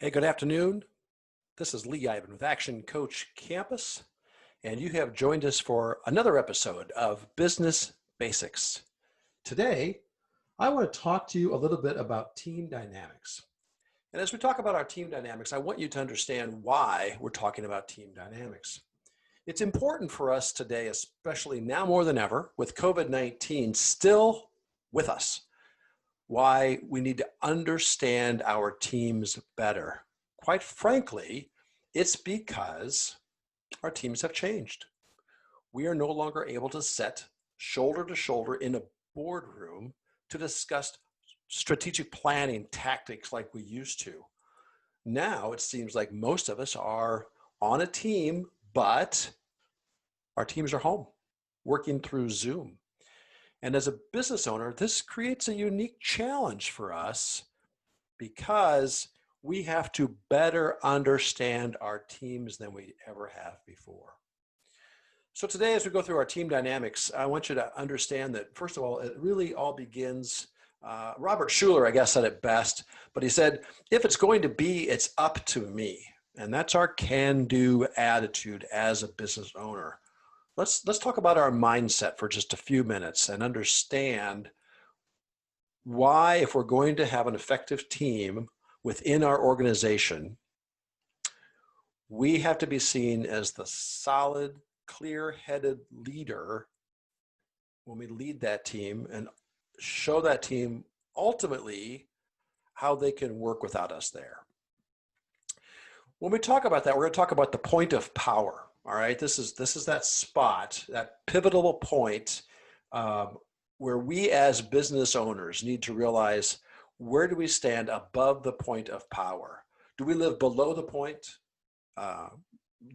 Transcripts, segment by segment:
Hey, good afternoon. This is Lee Iben with Action Coach Campus, and you have joined us for another episode of Business Basics. Today, I want to talk to you a little bit about team dynamics. And as we talk about our team dynamics, I want you to understand why we're talking about team dynamics. It's important for us today, especially now more than ever, with COVID-19 still with us, why we need to understand our teams better. Quite frankly, it's because our teams have changed. We are no longer able to sit shoulder to shoulder in a boardroom to discuss strategic planning tactics like we used to. Now it seems like most of us are on a team, but our teams are home, working through Zoom. And as a business owner, this creates a unique challenge for us because we have to better understand our teams than we ever have before. So today, as we go through our team dynamics, I want you to understand that, first of all, it really all begins, Robert Schuller, I guess, said it best, but he said, if it's going to be, it's up to me. And that's our can-do attitude as a business owner. Let's talk about our mindset for just a few minutes and understand why, if we're going to have an effective team within our organization, we have to be seen as the solid, clear-headed leader when we lead that team and show that team ultimately how they can work without us there. When we talk about that, we're going to talk about the point of power. All right, this is that spot, that pivotal point where we as business owners need to realize, where do we stand above the point of power? Do we live below the point?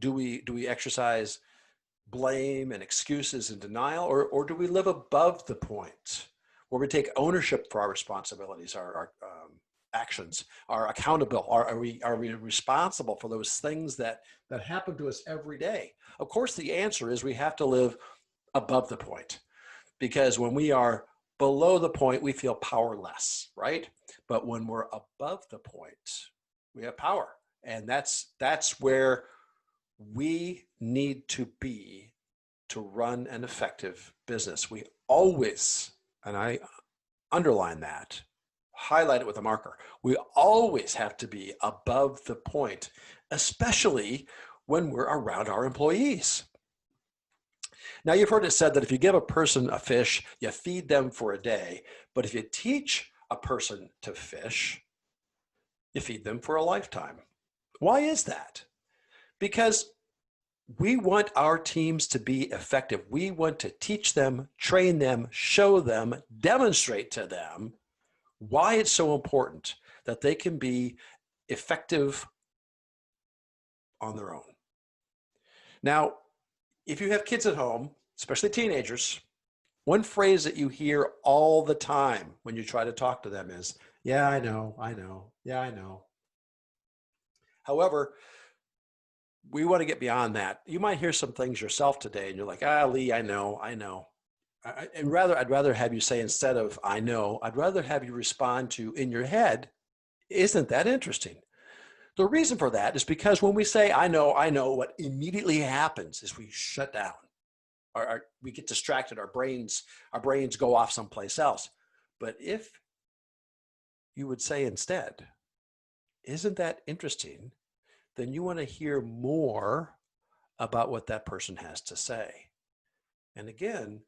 Do we exercise blame and excuses and denial, or do we live above the point where we take ownership for our responsibilities, our actions, are accountable? Are we responsible for those things that happen to us every day? Of course, the answer is we have to live above the point, because when we are below the point, we feel powerless, right? But when we're above the point, we have power. And that's where we need to be to run an effective business. We always, and I underline that, highlight it with a marker, we always have to be above the point, especially when we're around our employees. Now, you've heard it said that if you give a person a fish, you feed them for a day, but if you teach a person to fish, you feed them for a lifetime. Why is that? Because we want our teams to be effective. We want to teach them, train them, show them, demonstrate to them why it's so important that they can be effective on their own. Now, if you have kids at home, especially teenagers, one phrase that you hear all the time when you try to talk to them is, yeah, I know, yeah, I know. However, we want to get beyond that. You might hear some things yourself today and you're like, Lee, I know. I'd rather have you say, instead of I know, I'd rather have you respond to, in your head, isn't that interesting? The reason for that is because when we say I know, what immediately happens is we shut down. We get distracted, our brains go off someplace else. But if you would say instead, isn't that interesting? Then you want to hear more about what that person has to say. And again,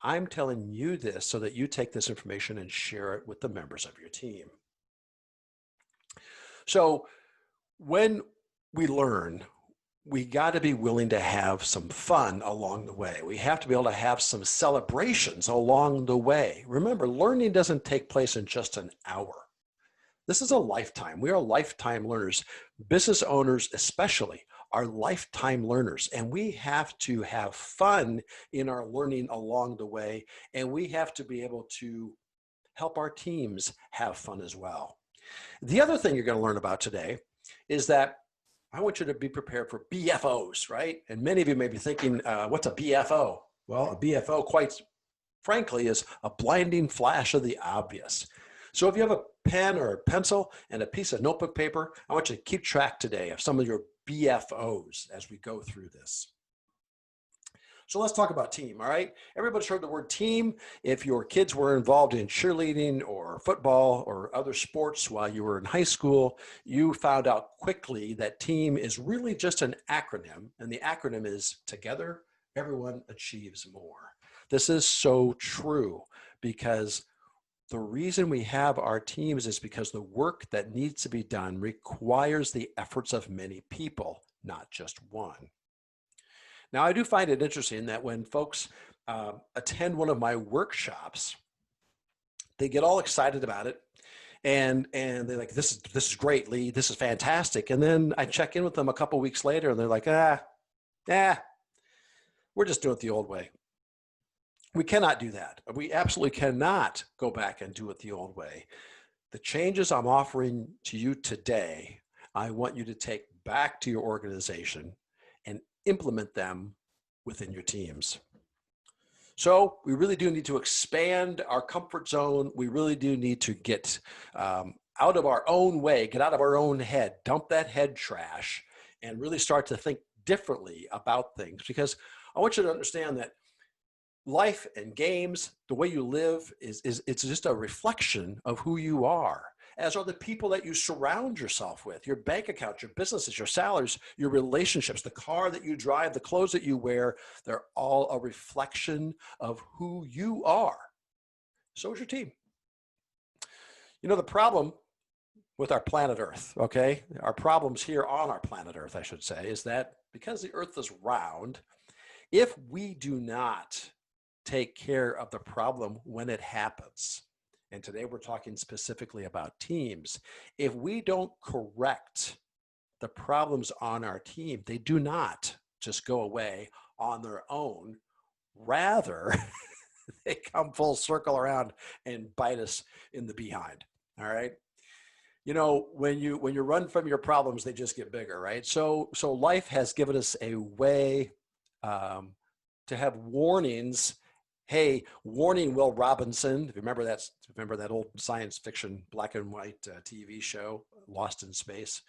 I'm telling you this so that you take this information and share it with the members of your team. So when we learn, we got to be willing to have some fun along the way. We have to be able to have some celebrations along the way. Remember, learning doesn't take place in just an hour. This is a lifetime. We are lifetime learners. Business owners especially are lifetime learners, and we have to have fun in our learning along the way, and we have to be able to help our teams have fun as well. The other thing you're going to learn about today is that I want you to be prepared for BFOs, right? And many of you may be thinking, what's a BFO? Well, a BFO, quite frankly, is a blinding flash of the obvious. So if you have a pen or a pencil and a piece of notebook paper. I want you to keep track today of some of your BFOs as we go through this. So let's talk about team, all right? Everybody's heard the word team. If your kids were involved in cheerleading or football or other sports while you were in high school, you found out quickly that team is really just an acronym, and the acronym is together, everyone achieves more. This is so true because the reason we have our teams is because the work that needs to be done requires the efforts of many people, not just one. Now, I do find it interesting that when folks attend one of my workshops, they get all excited about it, and they're like, "This is great, Lee. This is fantastic." And then I check in with them a couple weeks later, and they're like, we're just doing it the old way." We cannot do that. We absolutely cannot go back and do it the old way. The changes I'm offering to you today, I want you to take back to your organization and implement them within your teams. So we really do need to expand our comfort zone. We really do need to get out of our own way, get out of our own head, dump that head trash, and really start to think differently about things. Because I want you to understand that life and games, the way you live, it's just a reflection of who you are, as are the people that you surround yourself with, your bank accounts, your businesses, your salaries, your relationships, the car that you drive, the clothes that you wear. They're all a reflection of who you are. So is your team. You know, the problem with our planet Earth, okay, our problems here on our planet Earth, I should say, is that because the Earth is round, if we do not take care of the problem when it happens, and today we're talking specifically about teams, if we don't correct the problems on our team, they do not just go away on their own. Rather, they come full circle around and bite us in the behind. All right. You know, when you run from your problems, they just get bigger, right? So life has given us a way to have warnings. Hey, warning, Will Robinson. If you remember that old science fiction black and white TV show, Lost in Space.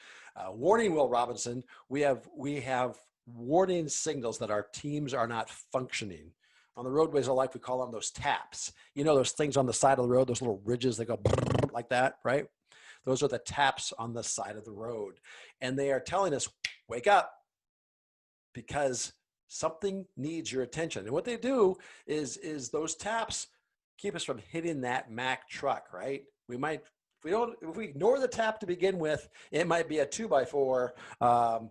Warning, Will Robinson. We have warning signals that our teams are not functioning. On the roadways of life, we call them those taps. You know, those things on the side of the road, those little ridges that go like that, right? Those are the taps on the side of the road. And they are telling us, wake up, because something needs your attention. And what they do is those taps keep us from hitting that Mack truck, right? If we ignore the tap to begin with, it might be a 2x4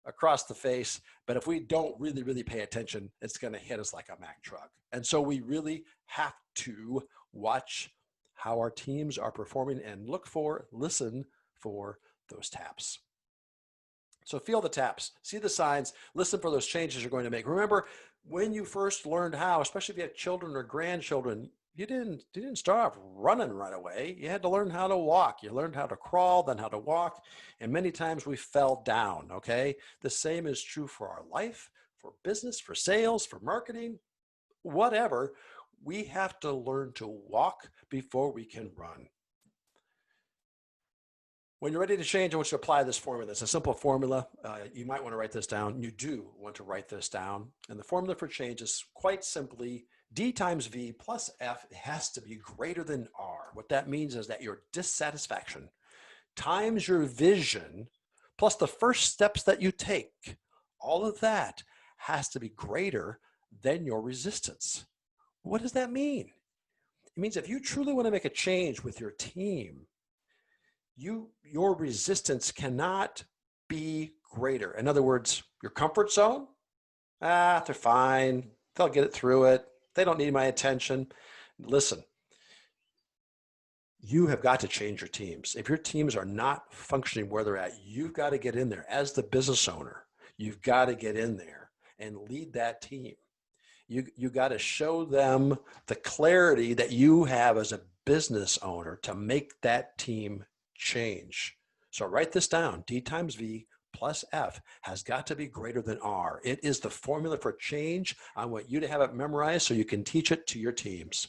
across the face. But if we don't really pay attention, it's going to hit us like a Mack truck. And so we really have to watch how our teams are performing and listen for those taps. So feel the taps, see the signs, listen for those changes you're going to make. Remember, when you first learned how, especially if you had children or grandchildren, you didn't start off running right away. You had to learn how to walk. You learned how to crawl, then how to walk. And many times we fell down, okay? The same is true for our life, for business, for sales, for marketing, whatever. We have to learn to walk before we can run. When you're ready to change, I want you to apply this formula. It's a simple formula. You might want to write this down. You do want to write this down. And the formula for change is quite simply D times V plus F has to be greater than R. What that means is that your dissatisfaction times your vision plus the first steps that you take, all of that has to be greater than your resistance. What does that mean? It means if you truly want to make a change with your team, your resistance cannot be greater. In other words, your comfort zone, they're fine. They'll get it through it. They don't need my attention. Listen, you have got to change your teams. If your teams are not functioning where they're at, you've got to get in there. As the business owner, you've got to get in there and lead that team. You got to show them the clarity that you have as a business owner to make that team change. So write this down. D times V plus F has got to be greater than R. It is the formula for change. I want you to have it memorized so you can teach it to your teams.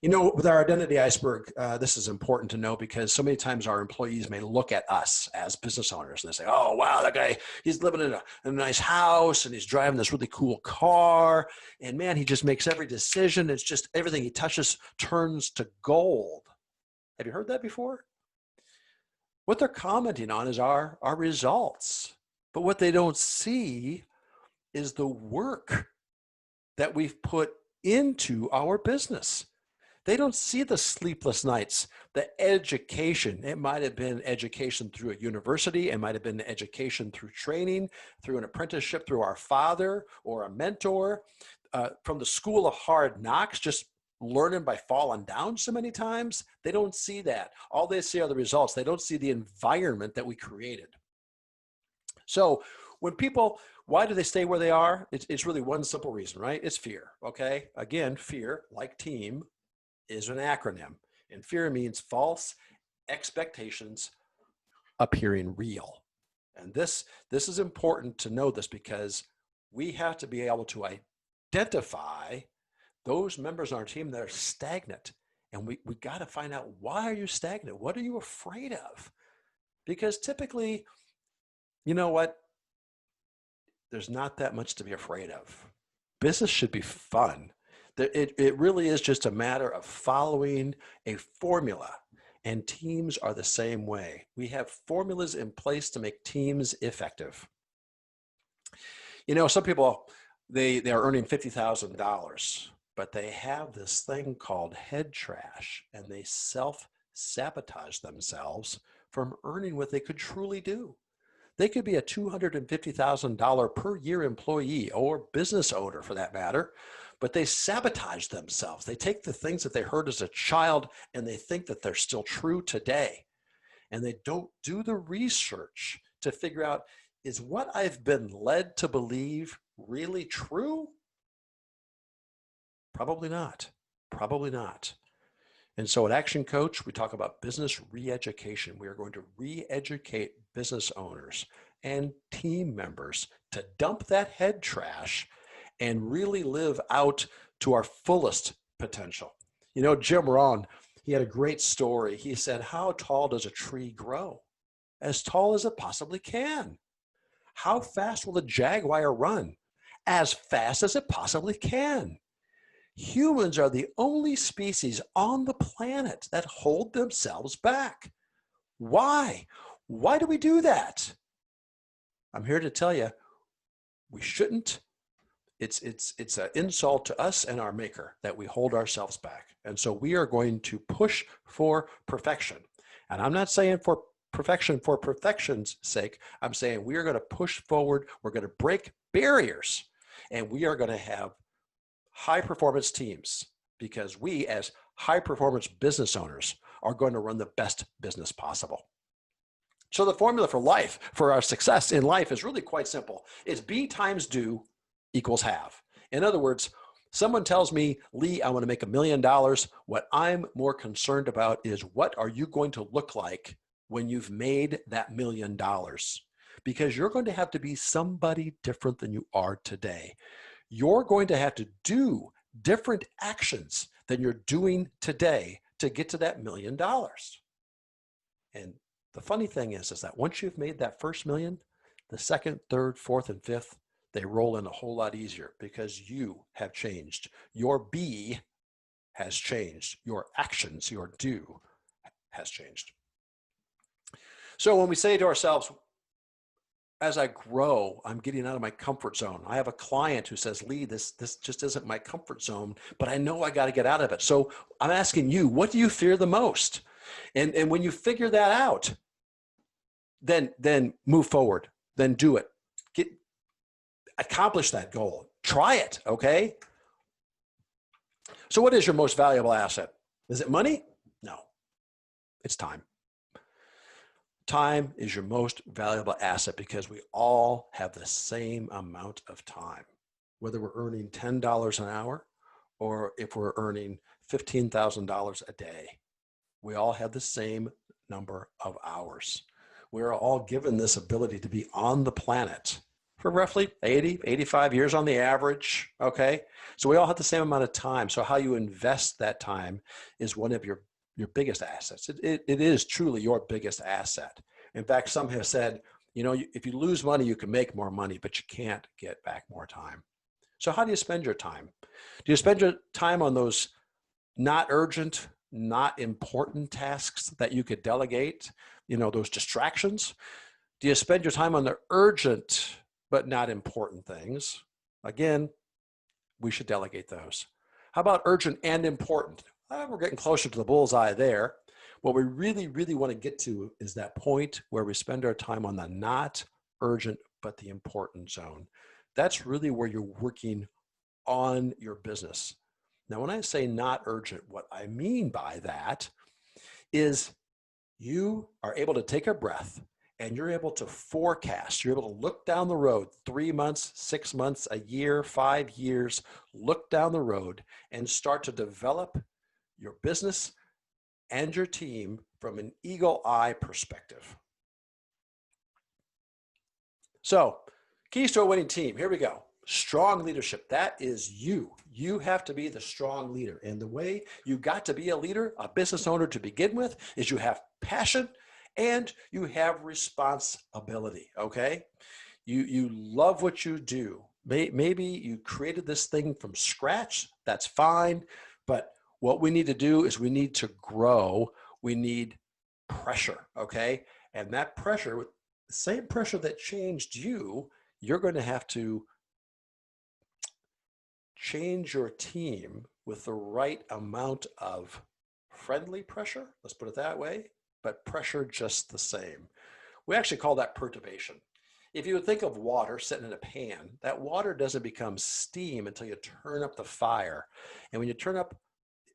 You know, with our identity iceberg, this is important to know because so many times our employees may look at us as business owners and they say, oh, wow, that guy, he's living in a nice house and he's driving this really cool car. And man, he just makes every decision. It's just everything he touches turns to gold. Have you heard that before? What they're commenting on is our results. But what they don't see is the work that we've put into our business. They don't see the sleepless nights, the education. It might have been education through a university. It might have been education through training, through an apprenticeship, through our father or a mentor, from the school of hard knocks, just learning by falling down so many times. They don't see that. All they see are the results. They don't see the environment that we created. So when people, why do they stay where they are? It's really one simple reason, right? It's fear, okay? Again, fear, like team, is an acronym. And fear means false expectations appearing real. And this is important to know this because we have to be able to identify those members on our team that are stagnant. And we got to find out, why are you stagnant? What are you afraid of? Because typically, you know what? There's not that much to be afraid of. Business should be fun. It really is just a matter of following a formula, and teams are the same way. We have formulas in place to make teams effective. You know, some people, they are earning $50,000, but they have this thing called head trash, and they self-sabotage themselves from earning what they could truly do. They could be a $250,000 per year employee or business owner for that matter, but they sabotage themselves. They take the things that they heard as a child and they think that they're still true today. And they don't do the research to figure out, is what I've been led to believe really true? Probably not. Probably not. And so at Action Coach, we talk about business re-education. We are going to re-educate business owners and team members to dump that head trash and really live out to our fullest potential. You know, Jim Rohn, he had a great story. He said, how tall does a tree grow? As tall as it possibly can. How fast will the jaguar run? As fast as it possibly can. Humans are the only species on the planet that hold themselves back. Why? Why do we do that? I'm here to tell you, we shouldn't. It's an insult to us and our maker that we hold ourselves back. And so we are going to push for perfection. And I'm not saying for perfection for perfection's sake. I'm saying we are going to push forward. We're going to break barriers, and we are going to have high performance teams, because we as high performance business owners are going to run the best business possible. So the formula for life, for our success in life, is really quite simple. It's be times do equals have. In other words, someone tells me, Lee, I want to make $1 million. What I'm more concerned about is, what are you going to look like when you've made that $1 million? Because you're going to have to be somebody different than you are today. You're going to have to do different actions than you're doing today to get to that $1 million. And the funny thing is that once you've made that first million, the second, third, fourth, and fifth, they roll in a whole lot easier because you have changed. Your be has changed. Your actions, your do has changed. So when we say to ourselves, as I grow, I'm getting out of my comfort zone. I have a client who says, Lee, this just isn't my comfort zone, but I know I got to get out of it. So I'm asking you, what do you fear the most? And when you figure that out, then move forward, then do it. Accomplish that goal. Try it, okay? So what is your most valuable asset? Is it money? No, it's time. Time is your most valuable asset because we all have the same amount of time, whether we're earning $10 an hour or if we're earning $15,000 a day. We all have the same number of hours. We're all given this ability to be on the planet for roughly 80, 85 years on the average, okay? So we all have the same amount of time. So how you invest that time is one of your biggest assets. It is truly your biggest asset. In fact, some have said, you know, if you lose money, you can make more money, but you can't get back more time. So how do you spend your time? Do you spend your time on those not urgent, not important tasks that you could delegate, you know, those distractions? Do you spend your time on the urgent but not important things? Again, we should delegate those. How about urgent and important? We're getting closer to the bullseye there. What we really, really want to get to is that point where we spend our time on the not urgent but the important zone. That's really where you're working on your business. Now, when I say not urgent, what I mean by that is you are able to take a breath and you're able to forecast. You're able to look down the road 3 months, 6 months, a year, 5 years, look down the road and start to develop your business and your team from an eagle eye perspective. So, keys to a winning team. Here we go. Strong leadership. That is you. You have to be the strong leader. And the way you got to be a leader, a business owner to begin with, is you have passion and you have responsibility, okay? You love what you do. Maybe you created this thing from scratch. That's fine. But what we need to do is we need to grow. We need pressure, okay? And that pressure, the same pressure that changed you, you're going to have to change your team with the right amount of friendly pressure, let's put it that way, but pressure just the same. We actually call that perturbation. If you would think of water sitting in a pan, that water doesn't become steam until you turn up the fire. And when you turn up,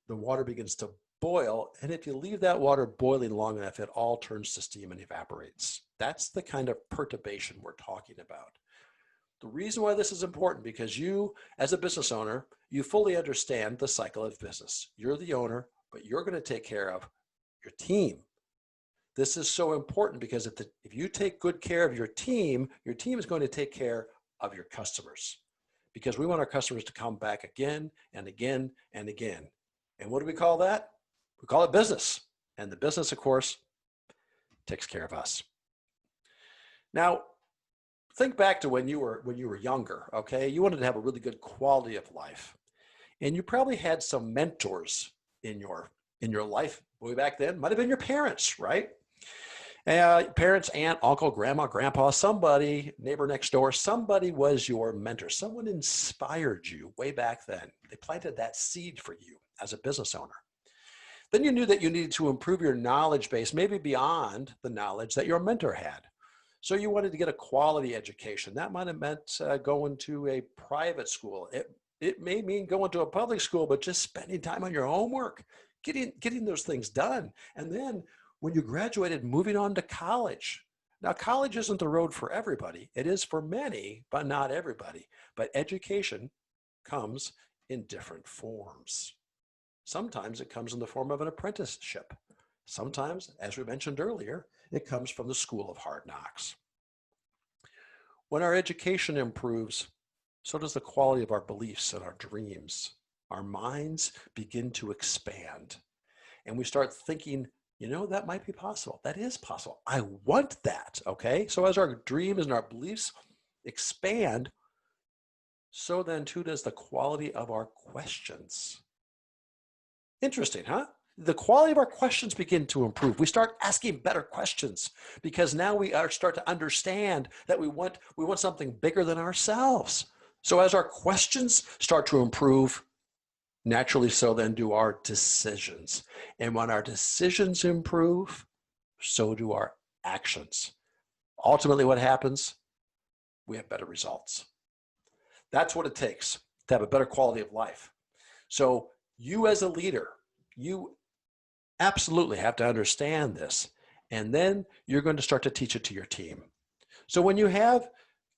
the water begins to boil. And if you leave that water boiling long enough, it all turns to steam and evaporates. That's the kind of perturbation we're talking about. The reason why this is important, because you, as a business owner, you fully understand the cycle of business. You're the owner, but you're going to take care of your team. This is so important because if you take good care of your team is going to take care of your customers, because we want our customers to come back again and again and again. And what do we call that? We call it business. And the business, of course, takes care of us. Now, think back to when you were younger, okay? You wanted to have a really good quality of life. And you probably had some mentors in your life way back then. Might have been your parents, right? Parents, aunt, uncle, grandma, grandpa, somebody, neighbor next door, somebody was your mentor. Someone inspired you way back then. They planted that seed for you as a business owner. Then you knew that you needed to improve your knowledge base, maybe beyond the knowledge that your mentor had. So you wanted to get a quality education. That might have meant going to a private school. It may mean going to a public school, but just spending time on your homework, getting those things done. And then when you graduated, moving on to college. Now, college isn't the road for everybody. It is for many, but not everybody. But education comes in different forms. Sometimes it comes in the form of an apprenticeship. Sometimes, as we mentioned earlier, it comes from the school of hard knocks. When our education improves, so does the quality of our beliefs and our dreams. Our minds begin to expand. And we start thinking, you know, that might be possible. That is possible. I want that, okay? So as our dreams and our beliefs expand, so then too does the quality of our questions. Interesting, huh? The quality of our questions begin to improve. We start asking better questions because now we start to understand that we want something bigger than ourselves. So as our questions start to improve, naturally so then do our decisions. And when our decisions improve, so do our actions. Ultimately, what happens? We have better results. That's what it takes to have a better quality of life. So you as a leader, you absolutely have to understand this. And then you're going to start to teach it to your team. So when you have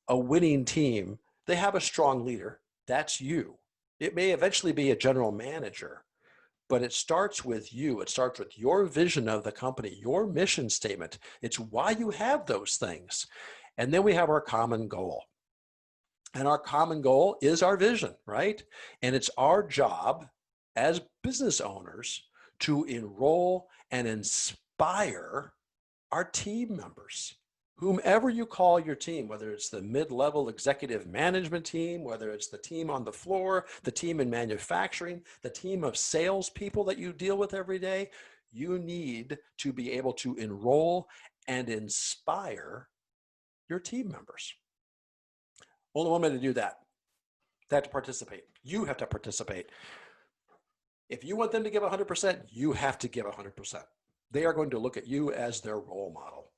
a winning team, they have a strong leader. That's you. It may eventually be a general manager, but it starts with you. It starts with your vision of the company, your mission statement. It's why you have those things. And then we have our common goal. And our common goal is our vision, right? And it's our job as business owners to enroll and inspire our team members, whomever you call your team, whether it's the mid-level executive management team, whether it's the team on the floor, the team in manufacturing, the team of salespeople that you deal with every day, you need to be able to enroll and inspire your team members. Only one way to do that. They have to participate. You have to participate. If you want them to give 100%, you have to give 100%. They are going to look at you as their role model.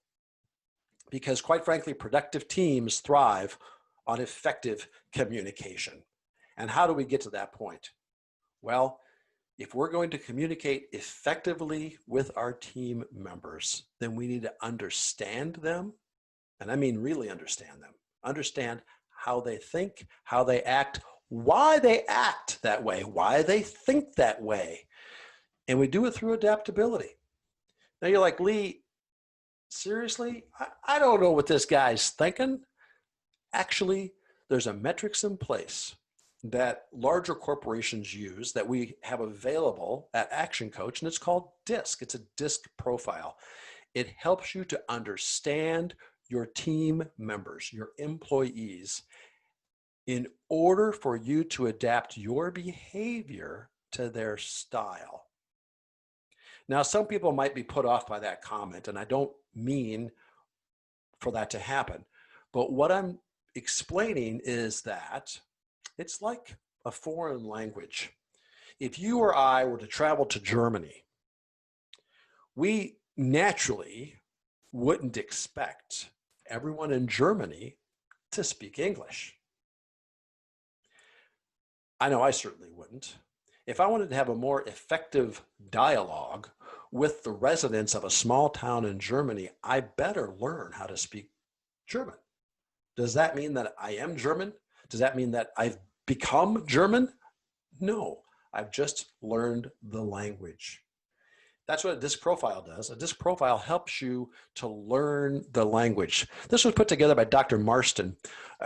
Because quite frankly, productive teams thrive on effective communication. And how do we get to that point? Well, if we're going to communicate effectively with our team members, then we need to understand them. And I mean really understand them. Understand how they think, how they act, why they act that way, why they think that way. And we do it through adaptability. Now you're like, Lee, seriously? I don't know what this guy's thinking. Actually, there's a metrics in place that larger corporations use that we have available at ActionCOACH, and it's called DISC. It's a DISC profile. It helps you to understand your team members, your employees, in order for you to adapt your behavior to their style. Now, some people might be put off by that comment, and I don't mean for that to happen. But what I'm explaining is that it's like a foreign language. If you or I were to travel to Germany, we naturally wouldn't expect everyone in Germany to speak English. I know I certainly wouldn't. If I wanted to have a more effective dialogue with the residents of a small town in Germany, I better learn how to speak German. Does that mean that I am German? Does that mean that I've become German? No, I've just learned the language. That's what a DISC profile does. A DISC profile helps you to learn the language. This was put together by Dr. Marston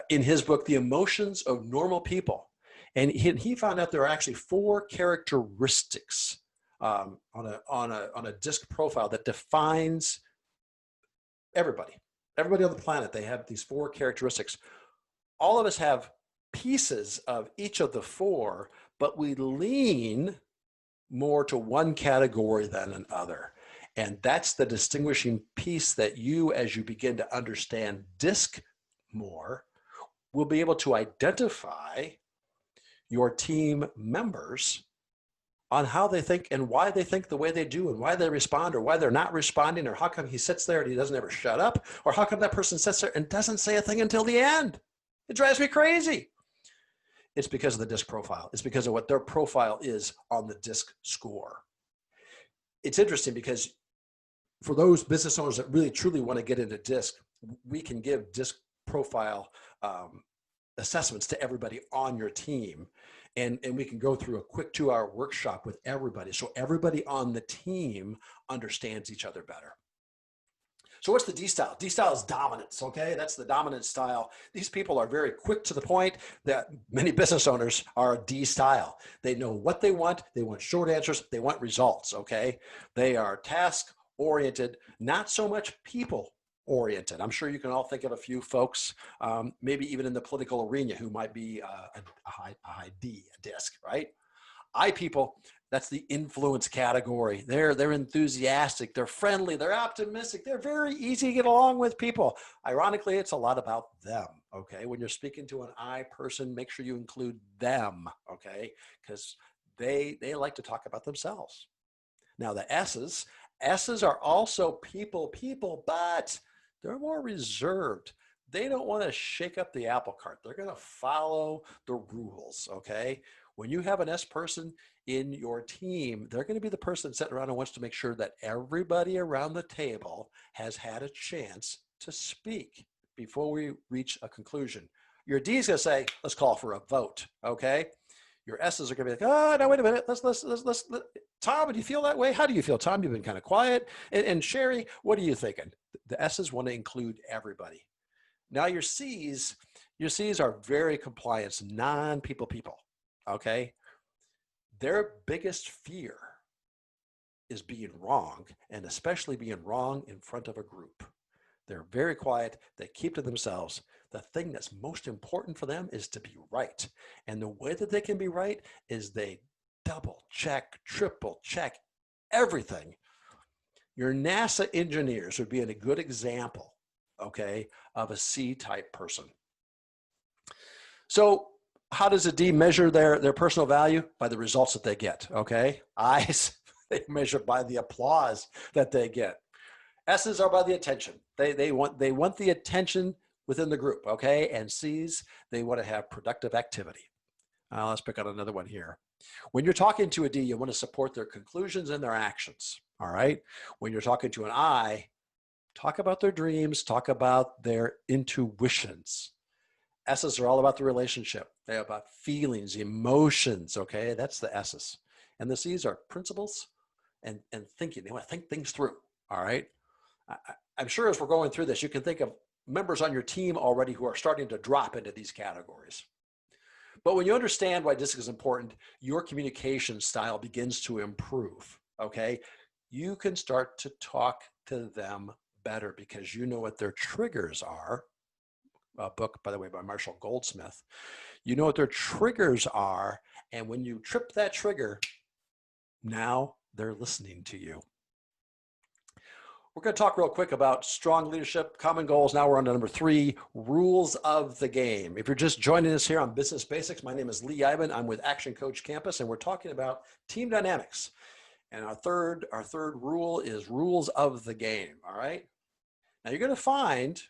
in his book, The Emotions of Normal People. And he found out there are actually 4 characteristics on a DISC profile that defines everybody. Everybody on the planet, they have these 4 characteristics. All of us have pieces of each of the 4, but we lean more to one category than another. And that's the distinguishing piece that you, as you begin to understand DISC more, will be able to identify your team members on how they think and why they think the way they do and why they respond or why they're not responding, or how come he sits there and he doesn't ever shut up, or how come that person sits there and doesn't say a thing until the end. It drives me crazy. It's because of the DISC profile. It's because of what their profile is on the DISC score. It's interesting because for those business owners that really truly want to get into DISC, we can give DISC profile assessments to everybody on your team. And we can go through a quick 2-hour workshop with everybody. So everybody on the team understands each other better. So what's the D style? D style is dominance, okay? That's the dominant style. These people are very quick to the point. That many business owners are a D style. They know what they want short answers, they want results, okay? They are task oriented, not so much people oriented. I'm sure you can all think of a few folks, maybe even in the political arena, who might be a high D, a DISC, right? I people, that's the influence category. They're enthusiastic, they're friendly, they're optimistic, they're very easy to get along with people. Ironically, it's a lot about them, okay? When you're speaking to an I person, make sure you include them, okay? Because they like to talk about themselves. Now the S's are also people, but they're more reserved. They don't want to shake up the apple cart. They're going to follow the rules, okay? When you have an S person in your team, they're going to be the person sitting around and wants to make sure that everybody around the table has had a chance to speak before we reach a conclusion. Your D is going to say, let's call for a vote, okay? Your S's are going to be like, oh, no, wait a minute. Let's. Tom, do you feel that way? How do you feel, Tom? You've been kind of quiet. And Sherry, what are you thinking? The S's want to include everybody. Now your C's are very compliance, non-people people, okay? Their biggest fear is being wrong, and especially being wrong in front of a group. They're very quiet. They keep to themselves. The thing that's most important for them is to be right. And the way that they can be right is they double check, triple check everything. Your NASA engineers would be a good example, okay, of a C-type person. So how does a D measure their personal value? By the results that they get, okay? I's, they measure by the applause that they get. S's are by the attention. They want the attention within the group, okay? And C's, they want to have productive activity. Let's pick out another one here. When you're talking to a D, you want to support their conclusions and their actions, all right? When you're talking to an I, talk about their dreams, talk about their intuitions. S's are all about the relationship. They're about feelings, emotions, okay? That's the S's. And the C's are principles and thinking. They want to think things through, all right? I'm sure as we're going through this, you can think of members on your team already who are starting to drop into these categories. But when you understand why this is important, your communication style begins to improve, okay? You can start to talk to them better because you know what their triggers are. A book, by the way, by Marshall Goldsmith. You know what their triggers are, and when you trip that trigger, now they're listening to you. We're going to talk real quick about strong leadership, common goals. Now we're on to number 3, rules of the game. If you're just joining us here on Business Basics, my name is Lee Iben. I'm with ActionCOACH Campus, and we're talking about team dynamics. And our third rule is rules of the game, all right? Now you're going to find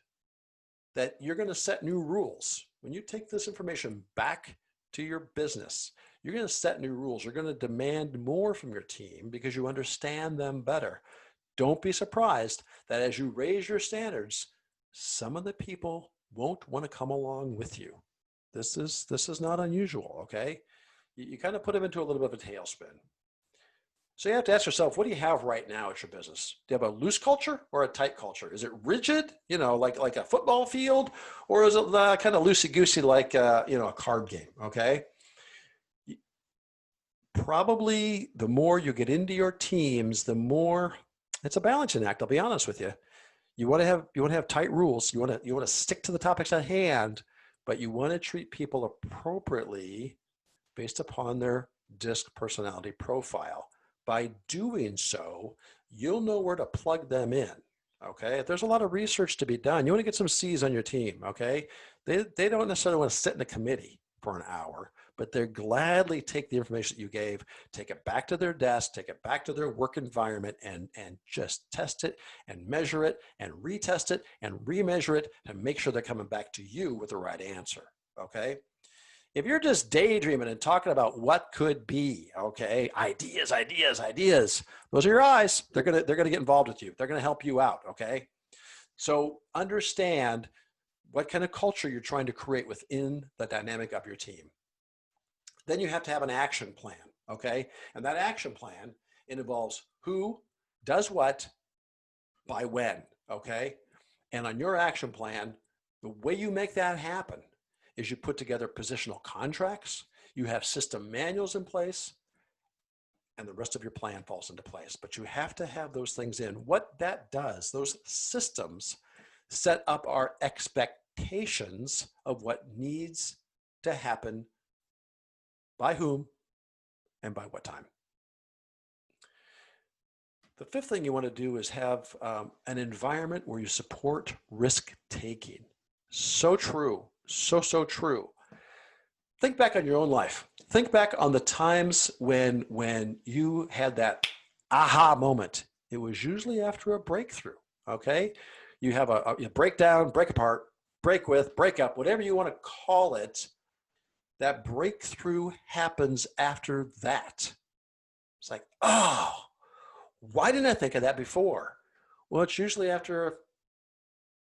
that you're going to set new rules. When you take this information back to your business, you're going to set new rules. You're going to demand more from your team because you understand them better. Don't be surprised that as you raise your standards, some of the people won't want to come along with you. This is not unusual, okay? You kind of put them into a little bit of a tailspin. So you have to ask yourself, what do you have right now at your business? Do you have a loose culture or a tight culture? Is it rigid, like a football field, or is it kind of loosey-goosey like, a card game, okay? Probably the more you get into your teams, the more it's a balancing act. I'll be honest with you. You want to have tight rules. You want to stick to the topics at hand, but you want to treat people appropriately based upon their DISC personality profile. By doing so, you'll know where to plug them in, okay? If there's a lot of research to be done, you want to get some C's on your team, okay? They don't necessarily want to sit in a committee for an hour, but they'll gladly take the information that you gave, take it back to their desk, take it back to their work environment, and just test it and measure it and retest it and remeasure it and make sure they're coming back to you with the right answer, okay? If you're just daydreaming and talking about what could be, okay, ideas, those are your eyes. They're gonna get involved with you. They're gonna help you out, okay? So understand what kind of culture you're trying to create within the dynamic of your team. Then you have to have an action plan, okay? And that action plan, it involves who does what by when, okay? And on your action plan, the way you make that happen is you put together positional contracts, you have system manuals in place, and the rest of your plan falls into place. But you have to have those things in. What that does, those systems set up our expectations of what needs to happen by whom and by what time. The fifth thing you want to do is have an environment where you support risk-taking. So true. So true. Think back on your own life. Think back on the times when you had that aha moment. It was usually after a breakthrough, okay? You have a breakdown, break apart, break with, break up, whatever you want to call it. That breakthrough happens after that. It's like, oh, why didn't I think of that before? Well, it's usually after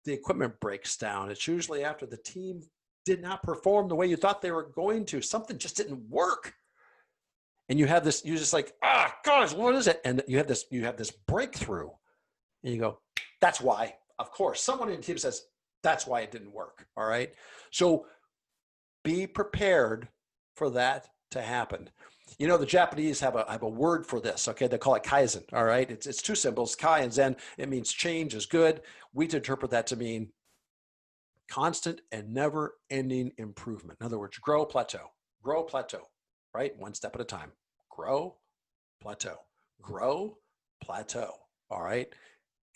the equipment breaks down. It's usually after the team did not perform the way you thought they were going to. Something just didn't work. And you have this, you're just like, gosh, what is it? And you have this breakthrough. And you go, that's why. Of course, someone in your team says, That's why it didn't work. All right. So be prepared for that to happen. You know, the Japanese have a word for this. Okay. They call it Kaizen. All right. It's two symbols, Kai and Zen. It means change is good. We interpret that to mean constant and never ending improvement. In other words, grow, plateau, right? One step at a time. Grow, plateau, grow, plateau. All right.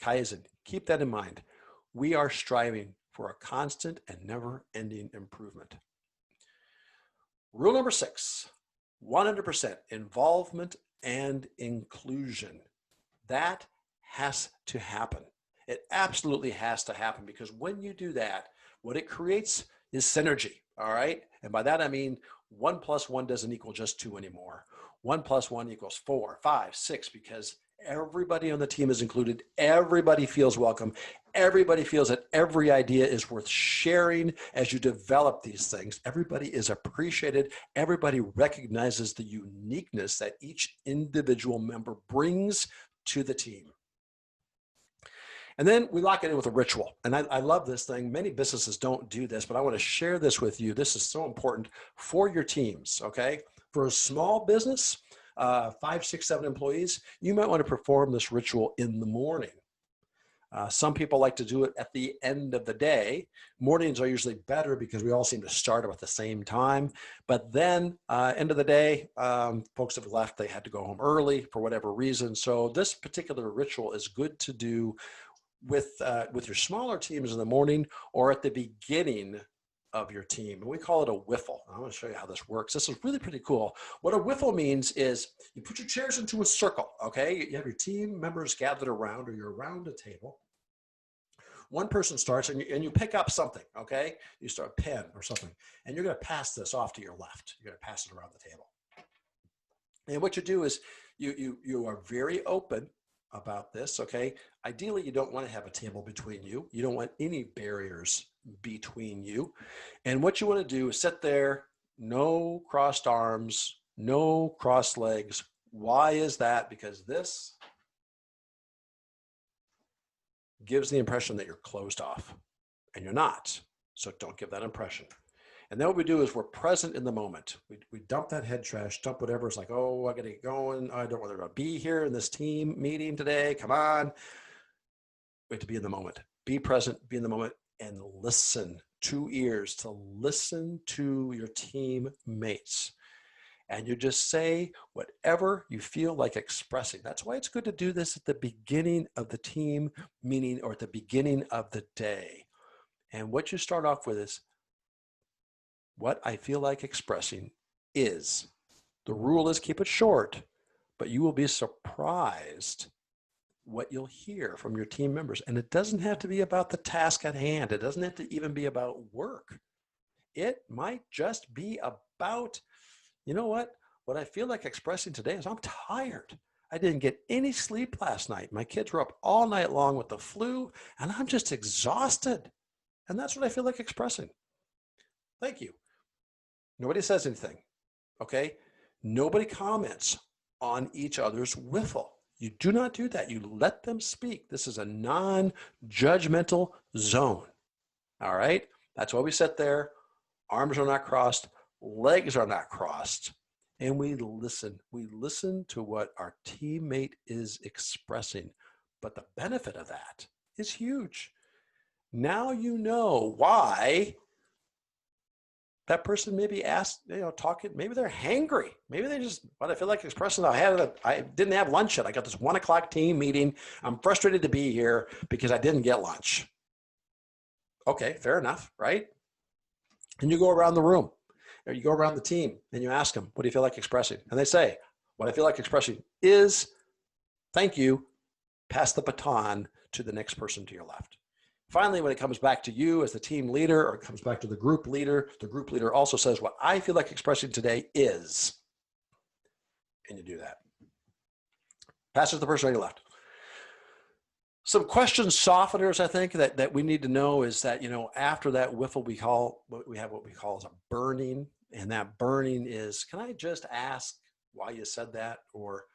Kaizen, keep that in mind. We are striving for a constant and never ending improvement. Rule number 6, 100% involvement and inclusion. That has to happen. It absolutely has to happen, because when you do that, what it creates is synergy. All right. And by that, I mean 1 + 1 doesn't equal just 2 anymore. 1 + 1 equals 4, 5, 6, because everybody on the team is included. Everybody feels welcome. Everybody feels that every idea is worth sharing as you develop these things. Everybody is appreciated. Everybody recognizes the uniqueness that each individual member brings to the team. And then we lock it in with a ritual. And I love this thing. Many businesses don't do this, but I want to share this with you. This is so important for your teams, okay? For a small business, 5, 6, 7 employees, you might want to perform this ritual in the morning. Some people like to do it at the end of the day. Mornings are usually better because we all seem to start at the same time. But then end of the day, folks have left. They had to go home early for whatever reason. So this particular ritual is good to do with your smaller teams in the morning or at the beginning of your team. And we call it a wiffle. I'm going to show you how this works. This is really pretty cool. What a wiffle means is you put your chairs into a circle, okay? You have your team members gathered around, or you're around a table. One person starts and you pick up something, okay? You start a pen or something, and you're going to pass this off to your left. You're going to pass it around the table. And what you do is you are very open about this, okay? Ideally, you don't want to have a table between you. You don't want any barriers between you. And what you want to do is sit there, no crossed arms, no crossed legs. Why is that? Because this gives the impression that you're closed off, and you're not. So don't give that impression. And then what we do is we're present in the moment. We dump that head trash, dump whatever. It's like, oh, I got to get going. I don't want to be here in this team meeting today. Come on. We have to be in the moment. Be present, be in the moment, and listen. 2 ears to listen to your teammates. And you just say whatever you feel like expressing. That's why it's good to do this at the beginning of the team meeting or at the beginning of the day. And what you start off with is, what I feel like expressing is. The rule is keep it short, but you will be surprised what you'll hear from your team members. And it doesn't have to be about the task at hand. It doesn't have to even be about work. It might just be about, you know what? What I feel like expressing today is I'm tired. I didn't get any sleep last night. My kids were up all night long with the flu, and I'm just exhausted. And that's what I feel like expressing. Thank you. Nobody says anything, okay? Nobody comments on each other's wiffle. You do not do that. You let them speak. This is a non-judgmental zone, all right? That's why we sit there. Arms are not crossed. Legs are not crossed. And we listen. We listen to what our teammate is expressing. But the benefit of that is huge. Now you know why that person maybe asked, talking, maybe they're hangry. Maybe they just, what I feel like expressing, I didn't have lunch yet. I got this 1 o'clock team meeting. I'm frustrated to be here because I didn't get lunch. Okay, fair enough, right? And you go around the room, or you go around the team and you ask them, what do you feel like expressing? And they say, what I feel like expressing is, thank you, pass the baton to the next person to your left. Finally, when it comes back to you as the team leader, or it comes back to the group leader also says, what I feel like expressing today is, and you do that. Pass it to the person on your left. Some question softeners, I think, that we need to know is that, after that wiffle, we have what we call as a burning. And that burning is, can I just ask why you said that? Or,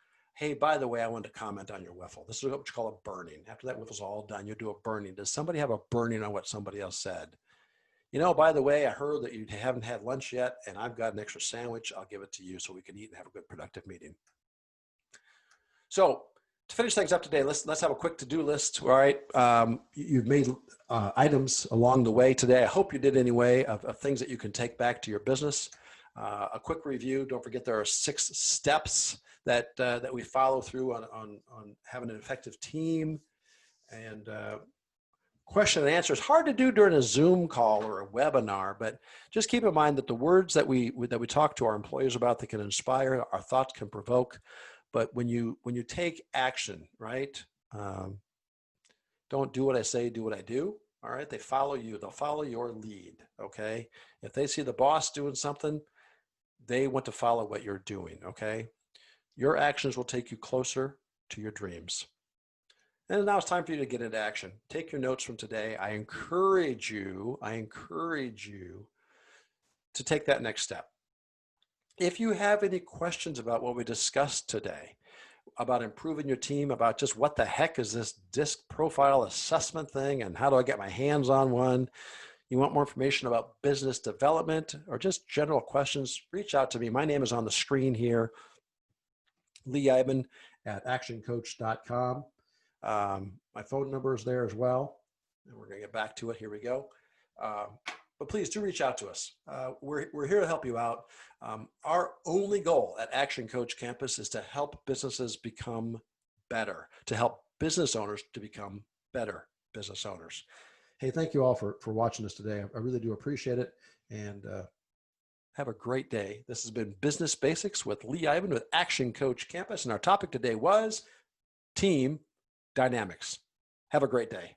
hey, by the way, I wanted to comment on your Wiffle. This is what you call a burning. After that Wiffle's all done, you do a burning. Does somebody have a burning on what somebody else said? By the way, I heard that you haven't had lunch yet, and I've got an extra sandwich. I'll give it to you so we can eat and have a good, productive meeting. So to finish things up today, let's have a quick to-do list. All right, you've made items along the way today. I hope you did anyway, of things that you can take back to your business. A quick review. Don't forget there are 6 steps that we follow through on having an effective team. And question and answer is hard to do during a Zoom call or a webinar, but just keep in mind that the words that we talk to our employees about, that can inspire, our thoughts can provoke. But when you take action, right? Don't do what I say, do what I do. All right, they follow you. They'll follow your lead. Okay, if they see the boss doing something, they want to follow what you're doing. Okay, your actions will take you closer to your dreams. And now it's time for you to get into action. Take your notes from today. I encourage you to take that next step. If you have any questions about what we discussed today, about improving your team, about just what the heck is this DISC profile assessment thing and how do I get my hands on one, you want more information about business development or just general questions, reach out to me. My name is on the screen here, Lee Iben at ActionCOACH.com. My phone number is there as well, and we're going to get back to it. Here we go. But please do reach out to us. We're here to help you out. Our only goal at Action Coach Campus is to help businesses become better, to help business owners to become better business owners. Hey, thank you all for watching us today. I really do appreciate it, and have a great day. This has been Business Basics with Lee Iben with Action Coach Campus, and our topic today was team dynamics. Have a great day.